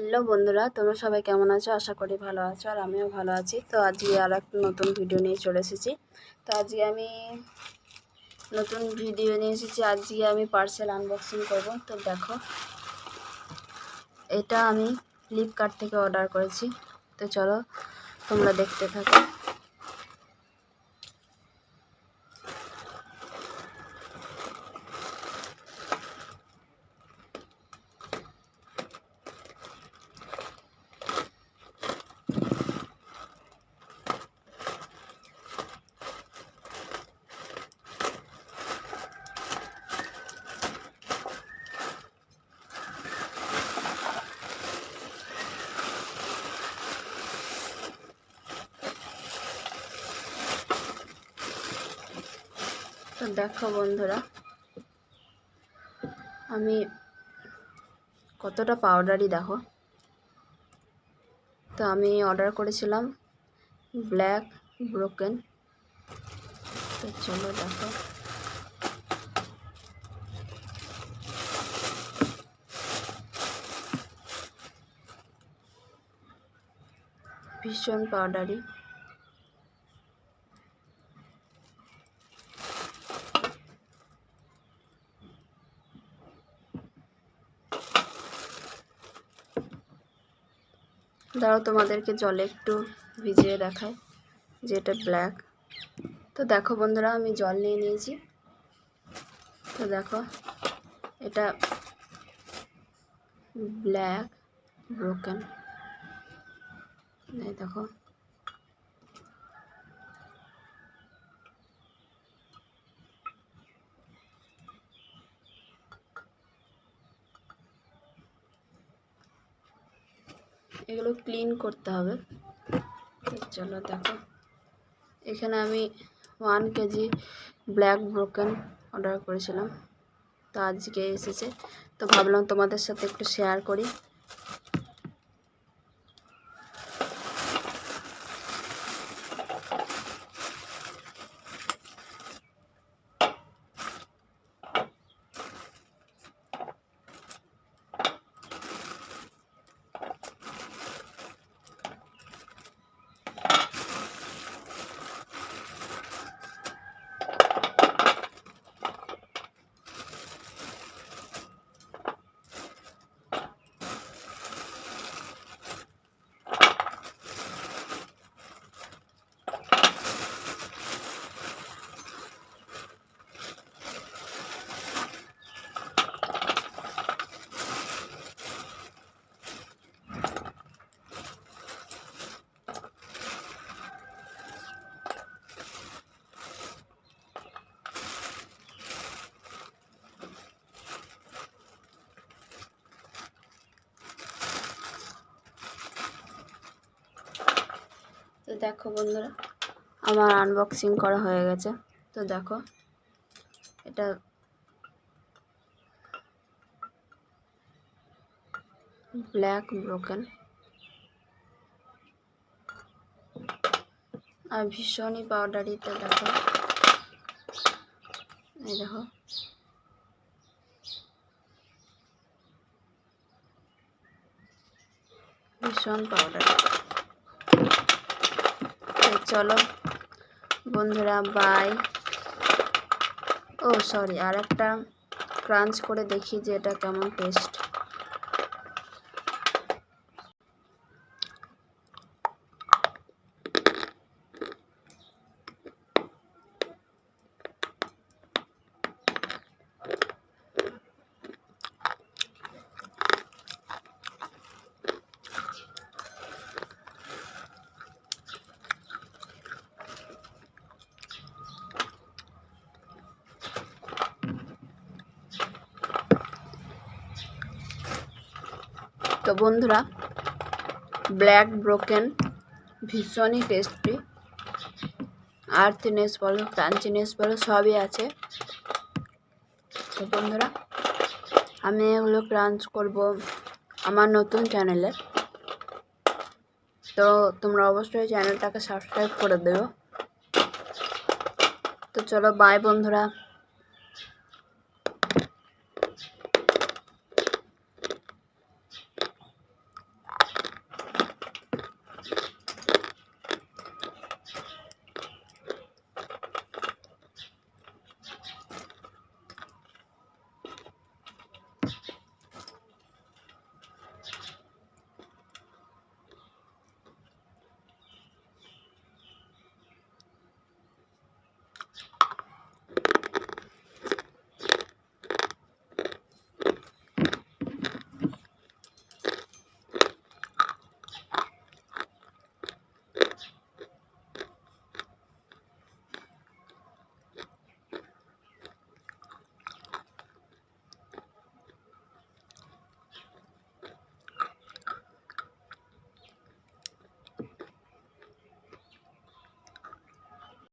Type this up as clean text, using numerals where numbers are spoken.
Hello বন্ধুরা, তোমরা সবাই কেমন আছো? আশা করি ভালো আছো, আর আমিও ভালো আছি। তো আজকে আর একটা নতুন ভিডিও নিয়ে চলে এসেছি। তো আজকে আমি পার্সেল আনবক্সিং করব। তো দেখো, এটা আমি ফ্লিপকার্ট থেকে অর্ডার করেছি। তো চলো তোমরা দেখতে থাকো। তো দেখো বন্ধুরা, আমি কতটা পাউডারি দেখো। তো আমি অর্ডার করেছিলাম ব্ল্যাক ব্রোকেন। তো চলো দেখো, ভীষণ পাউডারি। দাঁড়াও, তোমাদেরকে জলে একটু ভিজিয়ে দেখায় যে এটা ব্ল্যাক। তো দেখো বন্ধুরা, আমি জল নিয়ে নিয়েছি। তো দেখো, এটা ব্ল্যাক ব্রোকেন। এই দেখো, এগুলো ক্লিন করতে হবে। চলো দেখো, এখানে আমি 1 কেজি ব্ল্যাক ব্রোকেন অর্ডার করেছিলাম। তো আজকে এসেছে, তো ভাবলাম তোমাদের সাথে একটু শেয়ার করি। তো দেখো বন্ধুরা, আমার আনবক্সিং করা হয়ে গেছে। তো দেখো, এটা ব্ল্যাক ব্রোকেন, আর ভীষণই পাউডারি। তো দেখো, এই দেখো, ভীষণ পাউডারি। তো চলো বন্ধুরা, বাই। ও সরি, আর একটা ক্রাঞ্চ করে দেখি যে এটা কেমন টেস্ট। তো বন্ধুরা, ব্ল্যাক ব্রোকেন ভীষণই টেস্টি, আর্থিনেস বলো, ক্রাঞ্চিনেস বলো, সবই আছে। তো বন্ধুরা, আমি এগুলো ক্রাঞ্চ করব আমার নতুন চ্যানেলে। তো তোমরা অবশ্যই চ্যানেলটাকে সাবস্ক্রাইব করে দেবো। তো চলো বাই বন্ধুরা।